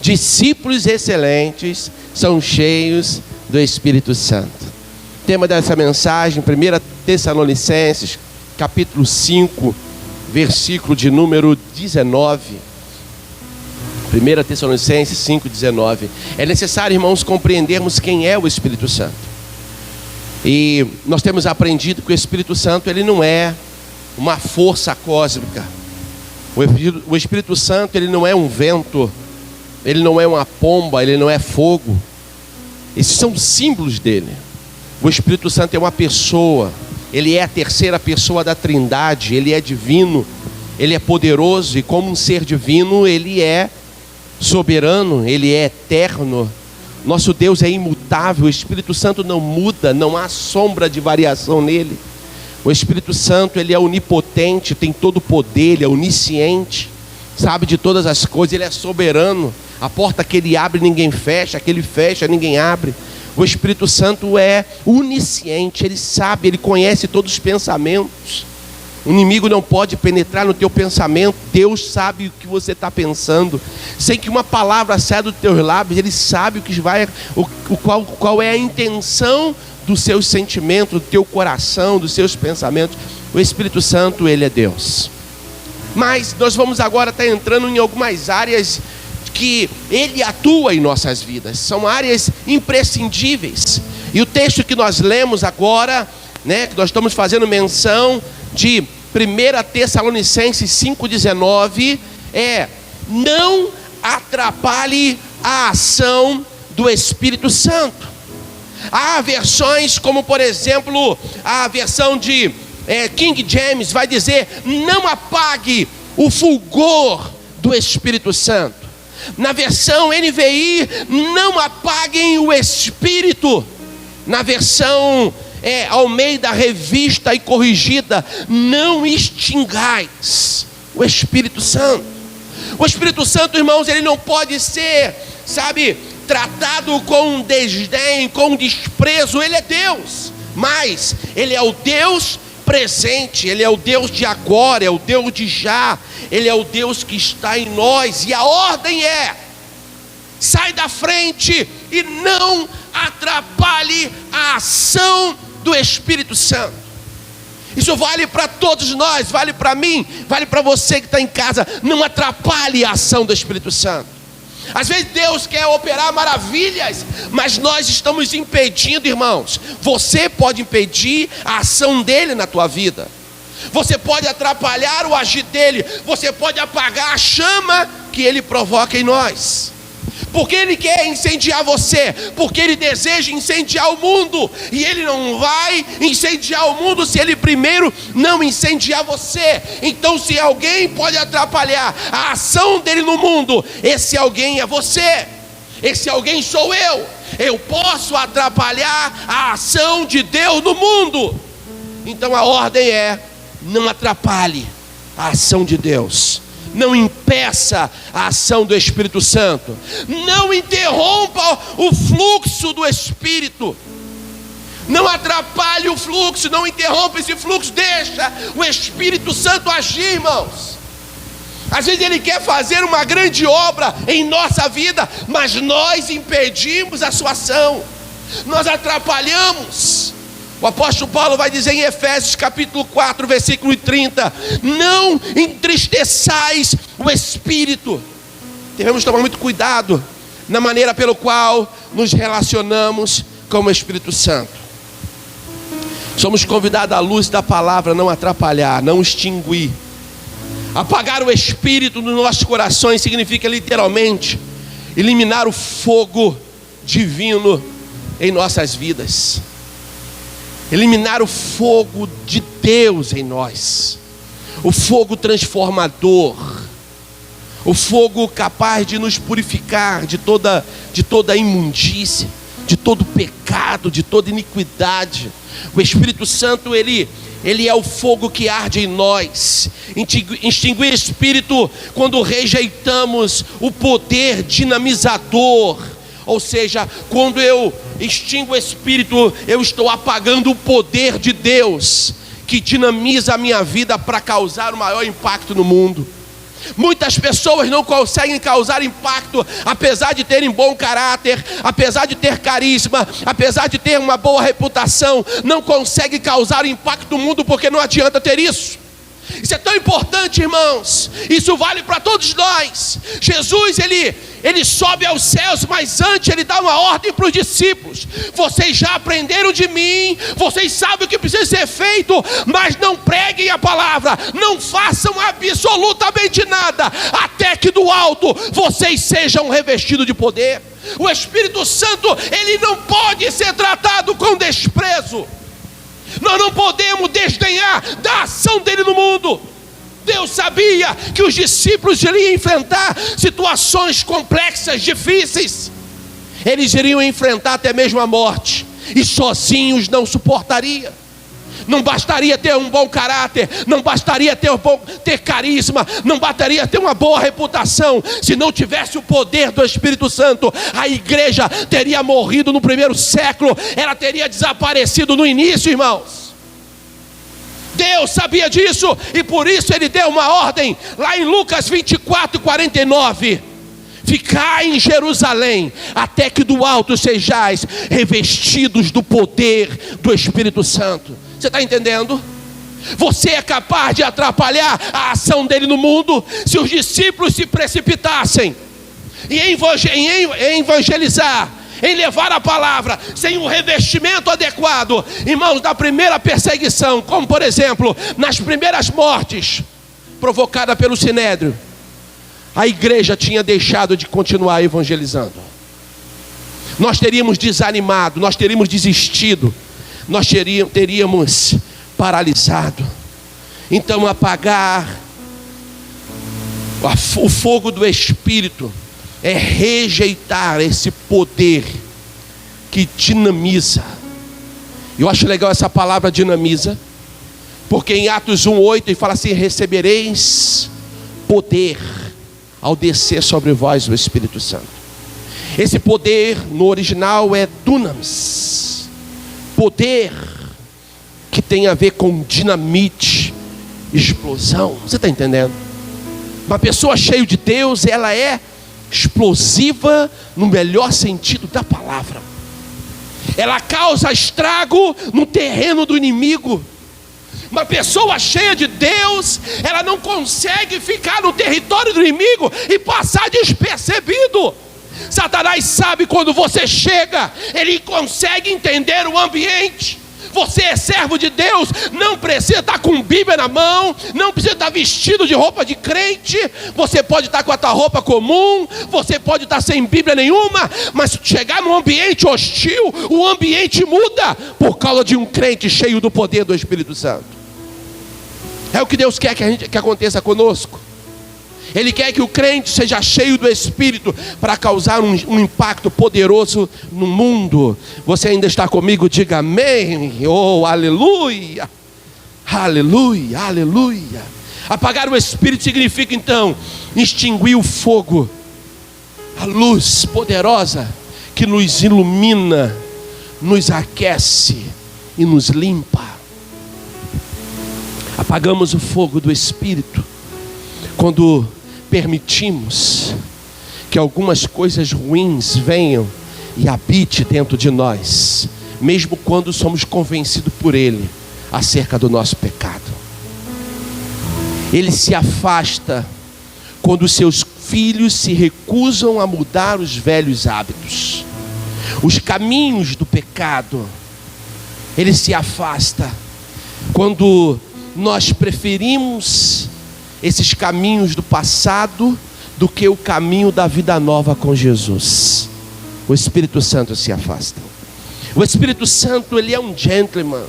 discípulos excelentes são cheios do Espírito Santo. O tema dessa mensagem, 1 Tessalonicenses, capítulo 5, versículo de número 19. 1 Tessalonicenses 5, 19. É necessário, irmãos, compreendermos quem é o Espírito Santo. E nós temos aprendido que o Espírito Santo, ele não é uma força cósmica. O Espírito Santo, ele não é um vento, ele não é uma pomba, ele não é fogo. Esses são símbolos dele. O Espírito Santo é uma pessoa, ele é a terceira pessoa da Trindade, ele é divino, ele é poderoso, e como um ser divino, ele é soberano, ele é eterno. Nosso Deus é imutável, o Espírito Santo não muda, não há sombra de variação nele. O Espírito Santo, ele é onipotente, tem todo o poder, ele é onisciente, sabe de todas as coisas, ele é soberano. A porta que ele abre, ninguém fecha, que ele fecha, ninguém abre. O Espírito Santo é onisciente, ele sabe, ele conhece todos os pensamentos. O inimigo não pode penetrar no teu pensamento. Deus sabe o que você está pensando, sem que uma palavra saia dos teus lábios. Ele sabe qual é a intenção dos seus sentimentos, do teu coração, dos seus pensamentos. O Espírito Santo, ele é Deus. Mas nós vamos agora estar entrando em algumas áreas que ele atua em nossas vidas. São áreas imprescindíveis. E o texto que nós lemos agora, que nós estamos fazendo menção de 1 Tessalonicenses 5,19, não atrapalhe a ação do Espírito Santo. Há versões como, por exemplo, a versão de King James vai dizer: não apague o fulgor do Espírito Santo. Na versão NVI, não apaguem o Espírito. Na versão Almeida Revista e Corrigida, não extingais o Espírito Santo. O Espírito Santo, irmãos, ele não pode ser, tratado com desdém, com desprezo. Ele é Deus, mas ele é o Deus presente, ele é o Deus de agora, é o Deus de já, ele é o Deus que está em nós. E a ordem sai da frente e não atrapalhe a ação do Espírito Santo. Isso vale para todos nós, vale para mim, vale para você que está em casa. Não atrapalhe a ação do Espírito Santo. Às vezes Deus quer operar maravilhas, mas nós estamos impedindo, irmãos. Você pode impedir a ação dele na tua vida. Você pode atrapalhar o agir dele. Você pode apagar a chama que ele provoca em nós. Porque ele quer incendiar você, porque ele deseja incendiar o mundo. E ele não vai incendiar o mundo se ele primeiro não incendiar você. Então, se alguém pode atrapalhar a ação dele no mundo, esse alguém é você. Esse alguém sou eu. Eu posso atrapalhar a ação de Deus no mundo. Então a ordem não atrapalhe a ação de Deus. Não impeça a ação do Espírito Santo. Não interrompa o fluxo do Espírito. Não atrapalhe o fluxo, não interrompa esse fluxo. Deixa o Espírito Santo agir, irmãos. Às vezes ele quer fazer uma grande obra em nossa vida, mas nós impedimos a sua ação. Nós atrapalhamos. O apóstolo Paulo vai dizer em Efésios capítulo 4, versículo 30: não entristeçais o Espírito. Devemos tomar muito cuidado na maneira pelo qual nos relacionamos com o Espírito Santo. Somos convidados à luz da palavra, não atrapalhar, não extinguir. Apagar o Espírito nos nossos corações significa literalmente eliminar o fogo divino em nossas vidas. Eliminar o fogo de Deus em nós. O fogo transformador. O fogo capaz de nos purificar de toda imundícia, de todo pecado, de toda iniquidade. O Espírito Santo, ele é o fogo que arde em nós. Extinguir Espírito quando rejeitamos o poder dinamizador. Ou seja, quando eu extingo o Espírito, eu estou apagando o poder de Deus, que dinamiza a minha vida para causar o maior impacto no mundo. Muitas pessoas não conseguem causar impacto, apesar de terem bom caráter, apesar de ter carisma, apesar de ter uma boa reputação, não conseguem causar impacto no mundo, porque não adianta ter isso. Isso é tão importante, irmãos. Isso vale para todos nós. Jesus, ele sobe aos céus, mas antes ele dá uma ordem para os discípulos: vocês já aprenderam de mim, vocês sabem o que precisa ser feito, mas não preguem a palavra, não façam absolutamente nada, até que do alto vocês sejam revestidos de poder. O Espírito Santo, ele não pode ser tratado com desprezo. Nós não podemos desdenhar da ação dele no mundo. Deus sabia que os discípulos iriam enfrentar situações complexas, difíceis. Eles iriam enfrentar até mesmo a morte, e sozinhos não suportaria. Não bastaria ter um bom caráter, não bastaria ter carisma, não bastaria ter uma boa reputação. Se não tivesse o poder do Espírito Santo, a igreja teria morrido no primeiro século, ela teria desaparecido no início, irmãos. Deus sabia disso, e por isso ele deu uma ordem, lá em Lucas 24:49. Ficai em Jerusalém, até que do alto sejais revestidos do poder do Espírito Santo. Você está entendendo? Você é capaz de atrapalhar a ação dele no mundo se os discípulos se precipitassem em evangelizar, em levar a palavra, sem um revestimento adequado. Irmãos, na primeira perseguição, como por exemplo, nas primeiras mortes provocadas pelo Sinédrio, a igreja tinha deixado de continuar evangelizando. Nós teríamos desanimado, nós teríamos desistido, nós teríamos paralisado. Então, apagar o fogo do Espírito é rejeitar esse poder que dinamiza. Eu acho legal essa palavra dinamiza, porque em Atos 1:8 ele fala assim: recebereis poder ao descer sobre vós o Espírito Santo. Esse poder no original é dunamis, poder que tem a ver com dinamite, explosão. Você está entendendo? Uma pessoa cheia de Deus, ela é explosiva no melhor sentido da palavra. Ela causa estrago no terreno do inimigo. Uma pessoa cheia de Deus, ela não consegue ficar no território do inimigo e passar despercebido. Satanás sabe quando você chega, ele consegue entender o ambiente. Você é servo de Deus, não precisa estar com Bíblia na mão, não precisa estar vestido de roupa de crente. Você pode estar com a tua roupa comum, você pode estar sem Bíblia nenhuma, mas se chegar num ambiente hostil, o ambiente muda por causa de um crente cheio do poder do Espírito Santo. É o que Deus quer que aconteça conosco. Ele quer que o crente seja cheio do Espírito para causar um impacto poderoso no mundo. Você ainda está comigo? Diga amém. Oh, aleluia. Aleluia, aleluia. Apagar o Espírito significa então extinguir o fogo, a luz poderosa que nos ilumina, nos aquece e nos limpa. Apagamos o fogo do Espírito quando permitimos que algumas coisas ruins venham e habite dentro de nós, mesmo quando somos convencidos por Ele acerca do nosso pecado. Ele se afasta quando seus filhos se recusam a mudar os velhos hábitos, os caminhos do pecado. Ele se afasta quando nós preferimos esses caminhos do passado do que o caminho da vida nova com Jesus. O Espírito Santo se afasta. O Espírito Santo, ele é um gentleman,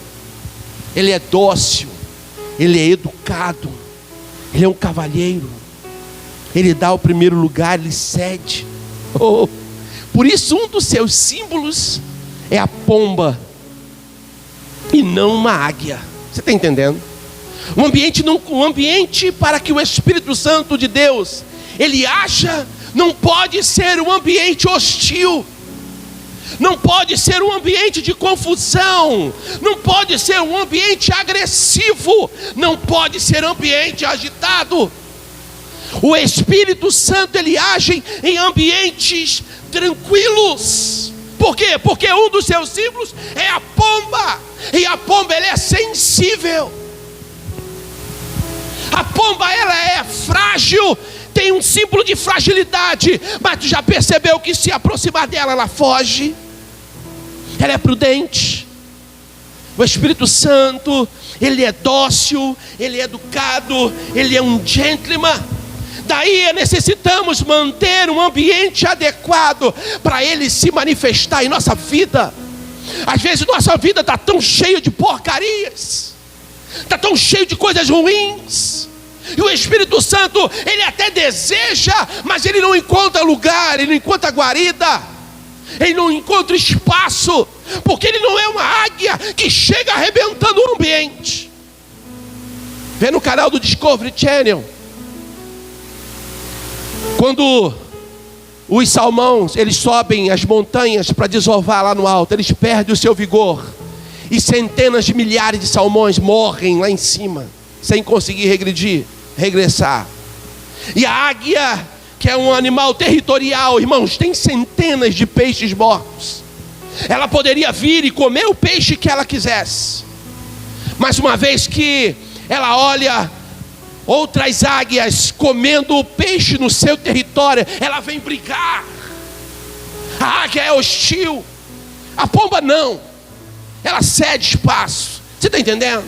ele é dócil, ele é educado, ele é um cavalheiro, ele dá o primeiro lugar, ele cede. Por isso um dos seus símbolos é a pomba e não uma águia. Você está entendendo? Um ambiente para que o Espírito Santo de Deus ele haja, não pode ser um ambiente hostil, não pode ser um ambiente de confusão, não pode ser um ambiente agressivo, não pode ser um ambiente agitado. O Espírito Santo, ele age em ambientes tranquilos. Por quê? Porque um dos seus símbolos é a pomba. E a pomba, ela é sensível. A pomba, ela é frágil, tem um símbolo de fragilidade. Mas tu já percebeu que se aproximar dela, ela foge? Ela é prudente. O Espírito Santo, ele é dócil, ele é educado, ele é um gentleman. Daí necessitamos manter um ambiente adequado para ele se manifestar em nossa vida. Às vezes nossa vida está tão cheia de porcarias, está tão cheio de coisas ruins. E o Espírito Santo, ele até deseja, mas ele não encontra lugar, ele não encontra guarida, ele não encontra espaço, porque ele não é uma águia que chega arrebentando o ambiente. Vê no canal do Discovery Channel, quando os salmões, eles sobem as montanhas para desovar lá no alto, eles perdem o seu vigor, e centenas de milhares de salmões morrem lá em cima, sem conseguir regressar. E a águia, que é um animal territorial, irmãos, tem centenas de peixes mortos. Ela poderia vir e comer o peixe que ela quisesse, mas uma vez que ela olha outras águias comendo o peixe no seu território, ela vem brigar. A águia é hostil, a pomba não, ela cede espaço. Você está entendendo?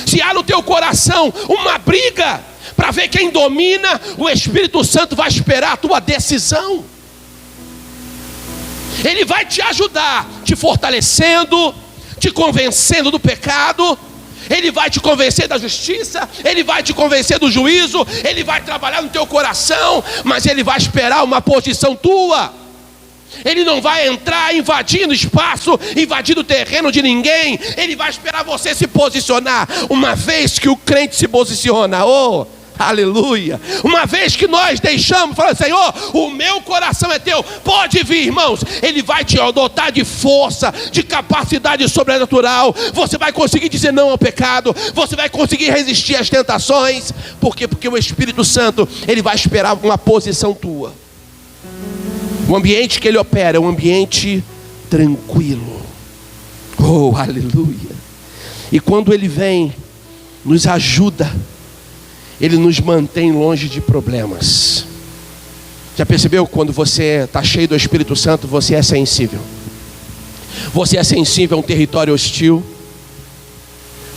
Se há no teu coração uma briga para ver quem domina, o Espírito Santo vai esperar a tua decisão. Ele vai te ajudar, te fortalecendo, te convencendo do pecado. Ele vai te convencer da justiça, ele vai te convencer do juízo, ele vai trabalhar no teu coração, mas ele vai esperar uma posição tua. Ele não vai entrar invadindo espaço, invadindo o terreno de ninguém. Ele vai esperar você se posicionar. Uma vez que o crente se posiciona, oh, aleluia, uma vez que nós deixamos, fala: Senhor, o meu coração é teu, pode vir, irmãos. Ele vai te dotar de força, de capacidade sobrenatural. Você vai conseguir dizer não ao pecado, você vai conseguir resistir às tentações. Por quê? Porque o Espírito Santo, ele vai esperar uma posição tua. O ambiente que ele opera é um ambiente tranquilo. Oh, aleluia. E quando ele vem, nos ajuda, ele nos mantém longe de problemas. Já percebeu? Quando você está cheio do Espírito Santo, você é sensível. Você é sensível a um território hostil.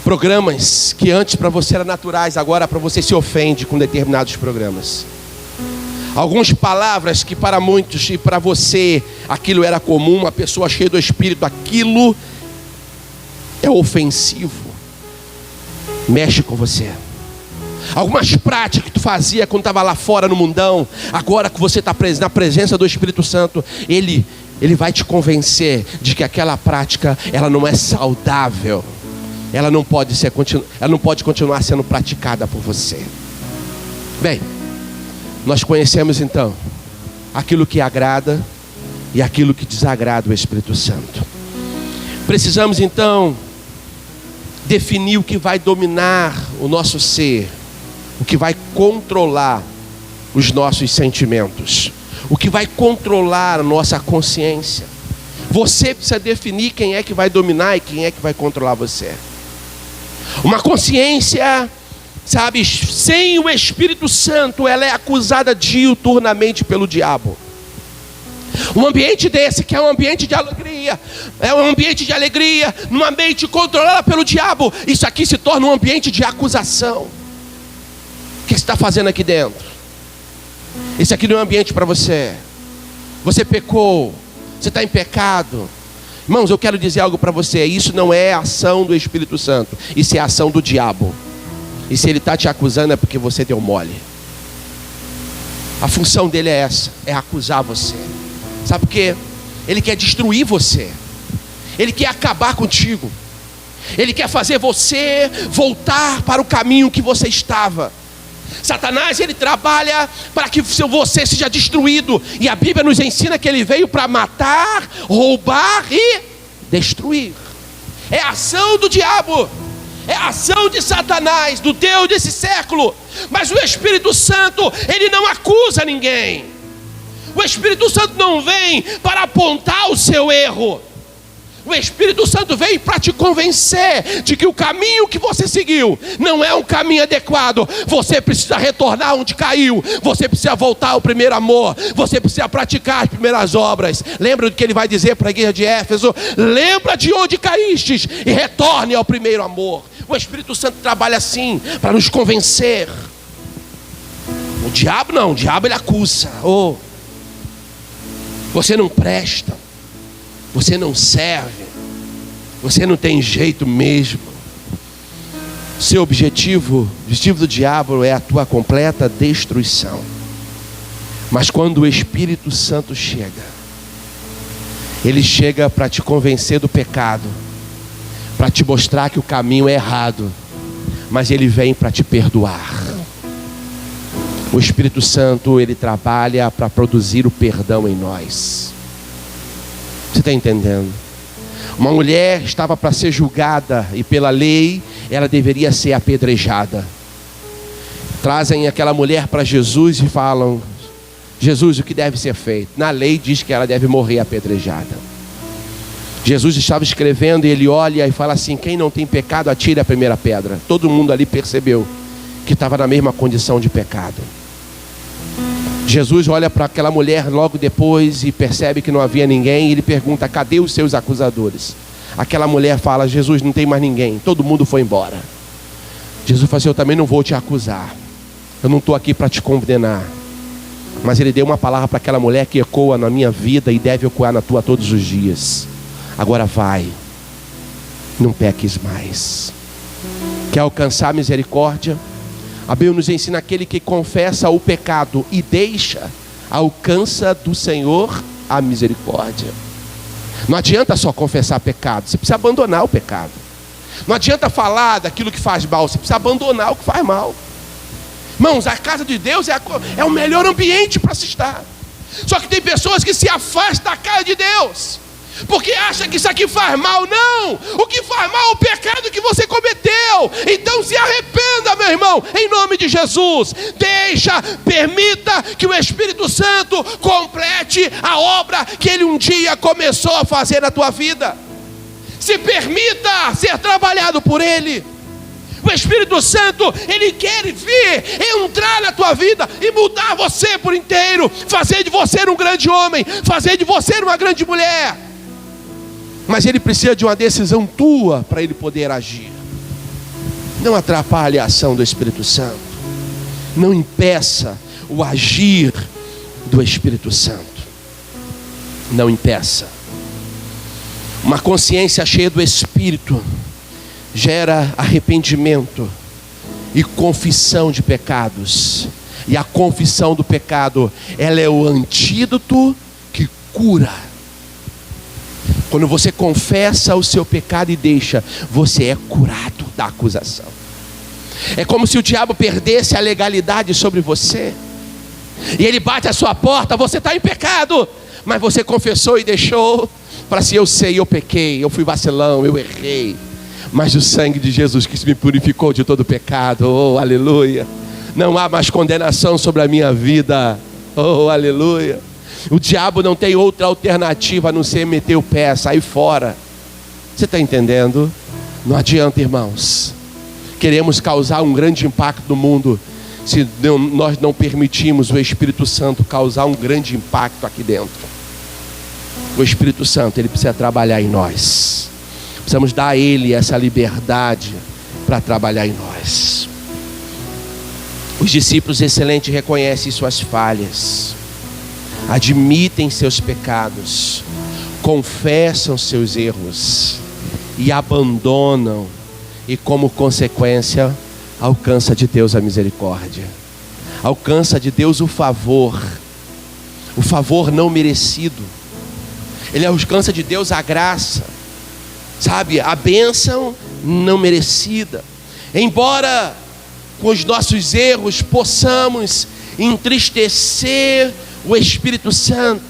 Programas que antes para você eram naturais, agora para você se ofende com determinados programas. Algumas palavras que para muitos e para você aquilo era comum, uma pessoa cheia do Espírito, aquilo é ofensivo. Mexe com você. Algumas práticas que tu fazia quando estava lá fora no mundão, agora que você está na presença do Espírito Santo, ele vai te convencer de que aquela prática, ela não é saudável. Ela não pode continuar sendo praticada por você. Bem, nós conhecemos então aquilo que agrada e aquilo que desagrada o Espírito Santo. Precisamos então definir o que vai dominar o nosso ser, o que vai controlar os nossos sentimentos, o que vai controlar a nossa consciência. Você precisa definir quem é que vai dominar e quem é que vai controlar você. Uma consciência, sabe, sem o Espírito Santo, ela é acusada diuturnamente pelo diabo. Um ambiente desse, que é um ambiente de alegria, num ambiente controlado pelo diabo, isso aqui se torna um ambiente de acusação. O que você está fazendo aqui dentro? Esse aqui não é um ambiente para você. Você pecou, você está em pecado. Irmãos, eu quero dizer algo para você. Isso não é ação do Espírito Santo, isso é ação do diabo. E se ele está te acusando é porque você deu mole. A função dele é essa, é acusar você. Sabe por quê? Ele quer destruir você. Ele quer acabar contigo. Ele quer fazer você voltar para o caminho que você estava. Satanás, ele trabalha para que você seja destruído. E a Bíblia nos ensina que ele veio para matar, roubar e destruir. É a ação do diabo. é a ação de Satanás, do Deus desse século. Mas o Espírito Santo, ele não acusa ninguém. O Espírito Santo não vem para apontar o seu erro. O Espírito Santo vem para te convencer de que o caminho que você seguiu não é um caminho adequado. Você precisa retornar onde caiu. Você precisa voltar ao primeiro amor. Você precisa praticar as primeiras obras. Lembra do que ele vai dizer para a igreja de Éfeso? Lembra de onde caístes e retorne ao primeiro amor. O Espírito Santo trabalha assim, para nos convencer. O diabo não, o diabo ele acusa. Oh, você não presta. Você não serve. Você não tem jeito mesmo. Seu objetivo, o objetivo do diabo é a tua completa destruição. Mas quando o Espírito Santo chega, ele chega para te convencer do pecado, para te mostrar que o caminho é errado, mas ele vem para te perdoar. O Espírito Santo, ele trabalha para produzir o perdão em nós. Você está entendendo? Uma mulher estava para ser julgada e pela lei ela deveria ser apedrejada. Trazem aquela mulher para Jesus e falam: Jesus, o que deve ser feito? Na lei diz que ela deve morrer apedrejada. Jesus estava escrevendo e ele olha e fala assim: quem não tem pecado, atire a primeira pedra. Todo mundo ali percebeu que estava na mesma condição de pecado. Jesus olha para aquela mulher logo depois e percebe que não havia ninguém. E ele pergunta: cadê os seus acusadores? Aquela mulher fala: Jesus, não tem mais ninguém, todo mundo foi embora. Jesus fala assim: eu também não vou te acusar. Eu não estou aqui para te condenar. Mas ele deu uma palavra para aquela mulher que ecoa na minha vida e deve ecoar na tua todos os dias. Agora vai, não peques mais. Quer alcançar misericórdia? A Bíblia nos ensina: aquele que confessa o pecado e deixa, alcança do Senhor a misericórdia. Não adianta só confessar pecado, você precisa abandonar o pecado. Não adianta falar daquilo que faz mal, você precisa abandonar o que faz mal. Irmãos, a casa de Deus é o melhor ambiente para se estar. Só que tem pessoas que se afastam da casa de Deus porque acha que isso aqui faz mal. Não, o que faz mal é o pecado que você cometeu. Então se arrependa, meu irmão, em nome de Jesus. Permita que o Espírito Santo complete a obra que ele um dia começou a fazer na tua vida. Se permita ser trabalhado por ele. O Espírito Santo, ele quer vir, entrar na tua vida e mudar você por inteiro, fazer de você um grande homem, fazer de você uma grande mulher. Mas ele precisa de uma decisão tua para ele poder agir. Não atrapalhe a ação do Espírito Santo. Não impeça o agir do Espírito Santo. Não impeça. Uma consciência cheia do Espírito gera arrependimento e confissão de pecados. E a confissão do pecado, ela é o antídoto que cura. Quando você confessa o seu pecado e deixa, você é curado da acusação. É como se o diabo perdesse a legalidade sobre você. E ele bate a sua porta: você está em pecado. Mas você confessou e deixou. Para assim: eu sei, eu pequei, eu fui vacilão, eu errei. Mas o sangue de Jesus que me purificou de todo pecado. Oh, aleluia. Não há mais condenação sobre a minha vida. Oh, aleluia. O diabo não tem outra alternativa a não ser meter o pé, sair fora. Você está entendendo? Não adianta, irmãos. Queremos causar um grande impacto no mundo, se nós não permitimos o Espírito Santo causar um grande impacto aqui dentro. O Espírito Santo, ele precisa trabalhar em nós. Precisamos dar a ele essa liberdade para trabalhar em nós. Os discípulos excelentes reconhecem suas falhas, admitem seus pecados, confessam seus erros e abandonam, e como consequência alcança de Deus a misericórdia, alcança de Deus o favor não merecido. Ele alcança de Deus a graça, sabe, a bênção não merecida. Embora com os nossos erros possamos entristecer o Espírito Santo,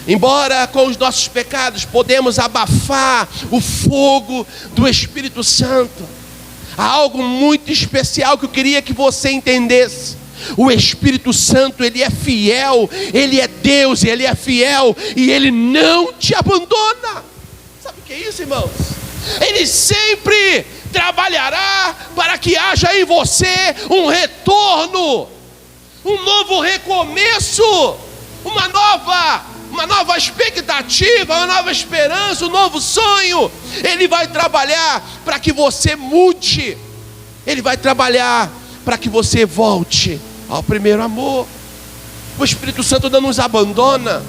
embora com os nossos pecados podemos abafar o fogo do Espírito Santo, Há algo muito especial que eu queria que você entendesse. O Espírito Santo, Ele é fiel, Ele é Deus, Ele é fiel, e Ele não te abandona. Sabe o que é isso, irmãos? Ele sempre trabalhará para que haja em você um retorno, um novo recomeço, uma nova expectativa, uma nova esperança, um novo sonho. Ele vai trabalhar para que você mude. Ele vai trabalhar para que você volte ao primeiro amor. O Espírito Santo não nos abandona,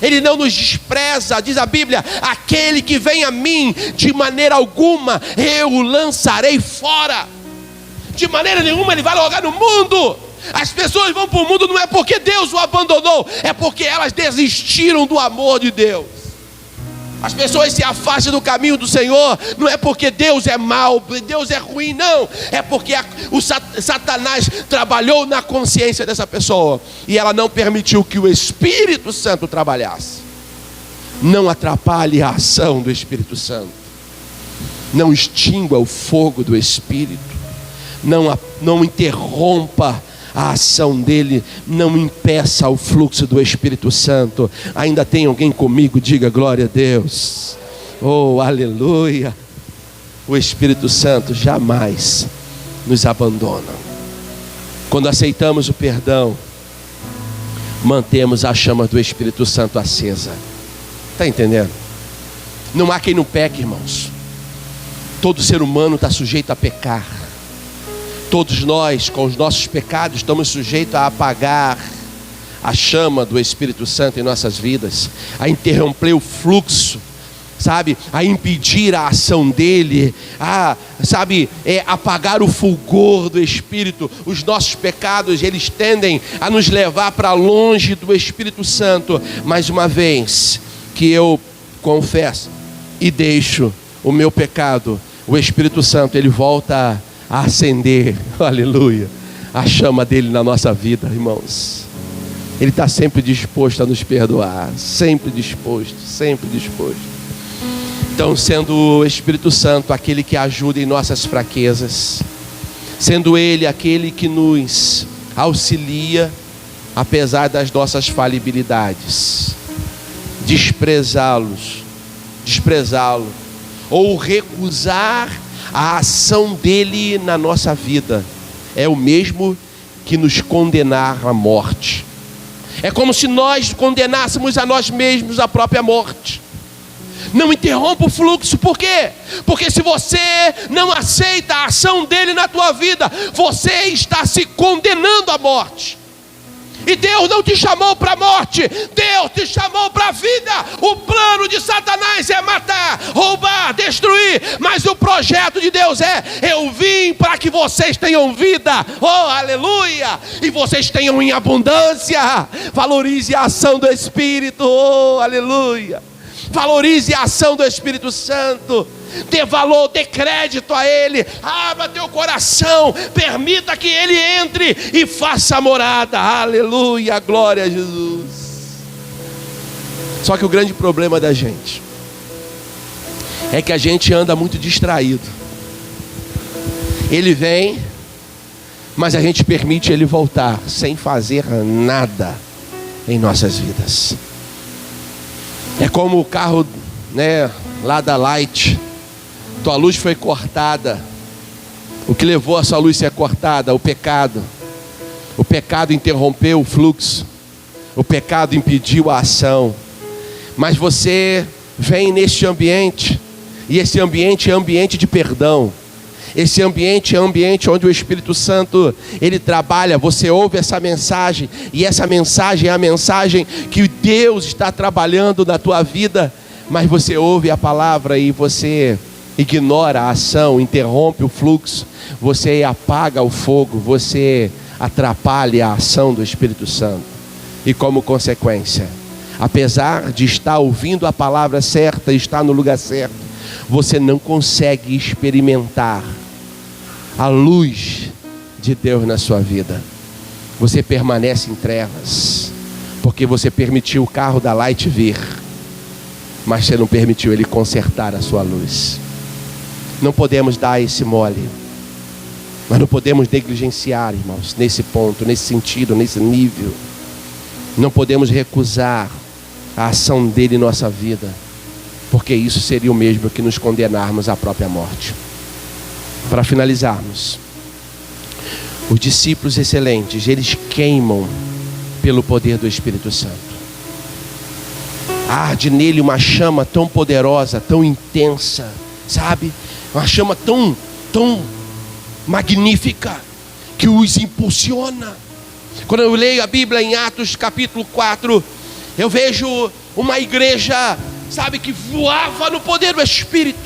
Ele não nos despreza. Diz a Bíblia: aquele que vem a mim, de maneira alguma eu o lançarei fora. De maneira nenhuma ele vai logar no mundo. As pessoas vão para o mundo não é porque Deus o abandonou, é porque elas desistiram do amor de Deus. As pessoas se afastam do caminho do Senhor, não é porque Deus é mau, Deus é ruim, não. É porque o Satanás trabalhou na consciência dessa pessoa, e ela não permitiu que o Espírito Santo trabalhasse. Não atrapalhe a ação do Espírito Santo. Não extingua o fogo do Espírito. Não interrompa a ação dele, não impeça o fluxo do Espírito Santo. Ainda tem alguém comigo? Diga glória a Deus. Oh, aleluia. O Espírito Santo jamais nos abandona. Quando aceitamos o perdão, mantemos a chama do Espírito Santo acesa. Está entendendo? Não há quem não peque, irmãos. Todo ser humano está sujeito a pecar. Todos nós, com os nossos pecados, estamos sujeitos a apagar a chama do Espírito Santo em nossas vidas, a interromper o fluxo, sabe, a impedir a ação dele, apagar o fulgor do Espírito. Os nossos pecados, eles tendem a nos levar para longe do Espírito Santo. Mais uma vez que eu confesso e deixo o meu pecado, o Espírito Santo, ele volta a acender, aleluia, a chama dele na nossa vida, irmãos. Ele está sempre disposto a nos perdoar, sempre disposto, sempre disposto. Então, sendo o Espírito Santo aquele que ajuda em nossas fraquezas, sendo Ele aquele que nos auxilia, apesar das nossas falibilidades, desprezá-lo, ou recusar a ação dele na nossa vida, é o mesmo que nos condenar à morte. É como se nós condenássemos a nós mesmos à própria morte. Não interrompa o fluxo. Por quê? Porque se você não aceita a ação dele na tua vida, você está se condenando à morte. E Deus não te chamou para a morte, Deus te chamou para a vida. O plano de Satanás é matar, roubar, destruir, mas o projeto de Deus é: eu vim para que vocês tenham vida, oh aleluia, e vocês tenham em abundância. Valorize a ação do Espírito, oh aleluia. Valorize a ação do Espírito Santo. Dê valor, dê crédito a Ele. Abra teu coração, permita que Ele entre e faça morada. Aleluia, glória a Jesus. Só que o grande problema da gente é que a gente anda muito distraído. Ele vem, mas a gente permite Ele voltar sem fazer nada em nossas vidas. É como o carro, lá da Light. Tua luz foi cortada. O que levou a sua luz a ser cortada? O pecado. O pecado interrompeu o fluxo. O pecado impediu a ação. Mas você vem neste ambiente, e esse ambiente é ambiente de perdão. Esse ambiente é ambiente onde o Espírito Santo, ele trabalha. Você ouve essa mensagem, e essa mensagem é a mensagem que Deus está trabalhando na tua vida. Mas você ouve a palavra e você ignora a ação, interrompe o fluxo, você apaga o fogo, você atrapalha a ação do Espírito Santo. E como consequência, apesar de estar ouvindo a palavra certa, estar no lugar certo, você não consegue experimentar a luz de Deus na sua vida. Você permanece em trevas, porque você permitiu o carro da Light vir, mas você não permitiu ele consertar a sua luz. Não podemos dar esse mole. Mas não podemos negligenciar, irmãos, nesse ponto, nesse sentido, nesse nível. Não podemos recusar a ação dele em nossa vida, porque isso seria o mesmo que nos condenarmos à própria morte. Para finalizarmos, os discípulos excelentes, eles queimam pelo poder do Espírito Santo. Arde nele uma chama tão poderosa, tão intensa, sabe? Uma chama tão magnífica, que os impulsiona. Quando eu leio a Bíblia em Atos capítulo 4, eu vejo uma igreja, sabe, que voava no poder do Espírito.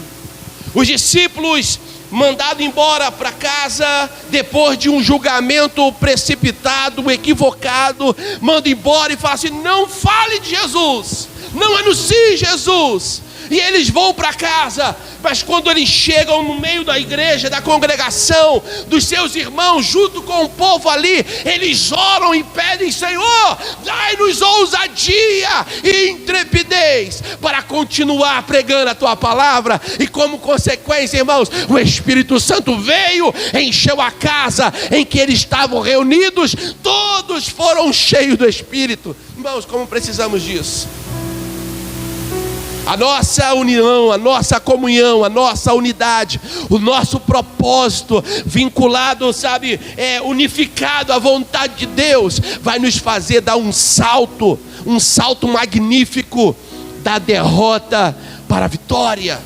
Os discípulos mandados embora para casa, depois de um julgamento precipitado, equivocado, mandam embora e falam assim: não fale de Jesus, não anuncie Jesus. E eles vão para casa, mas quando eles chegam no meio da igreja, da congregação, dos seus irmãos, junto com o povo ali, eles oram e pedem: Senhor, dai-nos ousadia e intrepidez para continuar pregando a tua palavra. E como consequência, irmãos, o Espírito Santo veio, encheu a casa em que eles estavam reunidos, todos foram cheios do Espírito. Irmãos, como precisamos disso? A nossa união, a nossa comunhão, a nossa unidade, o nosso propósito vinculado, sabe, unificado à vontade de Deus, vai nos fazer dar um salto magnífico da derrota para a vitória.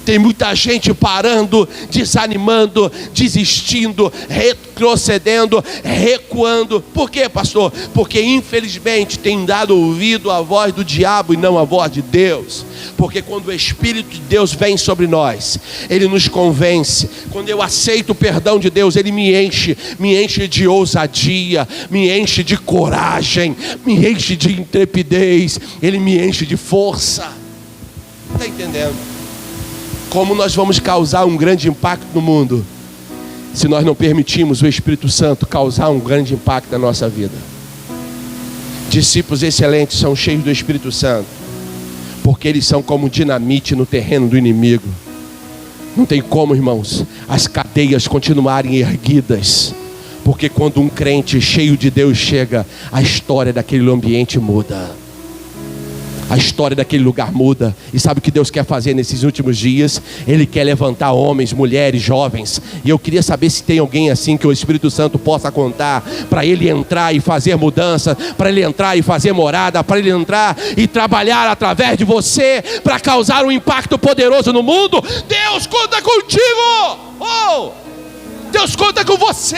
Tem muita gente parando, desanimando, desistindo, retrocedendo, recuando. Por quê, pastor? Porque infelizmente tem dado ouvido à voz do diabo e não à voz de Deus. Porque quando o Espírito de Deus vem sobre nós, ele nos convence. Quando eu aceito o perdão de Deus, ele me enche de ousadia, me enche de coragem, me enche de intrepidez, ele me enche de força. Está entendendo? Como nós vamos causar um grande impacto no mundo se nós não permitirmos o Espírito Santo causar um grande impacto na nossa vida? Discípulos excelentes são cheios do Espírito Santo, porque eles são como dinamite no terreno do inimigo. Não tem como, irmãos, as cadeias continuarem erguidas, porque quando um crente cheio de Deus chega, a história daquele ambiente muda. A história daquele lugar muda. E sabe o que Deus quer fazer nesses últimos dias? Ele quer levantar homens, mulheres, jovens. E eu queria saber se tem alguém assim que o Espírito Santo possa contar, para ele entrar e fazer mudança, para ele entrar e fazer morada, para ele entrar e trabalhar através de você, para causar um impacto poderoso no mundo. Deus conta contigo! Deus conta com você!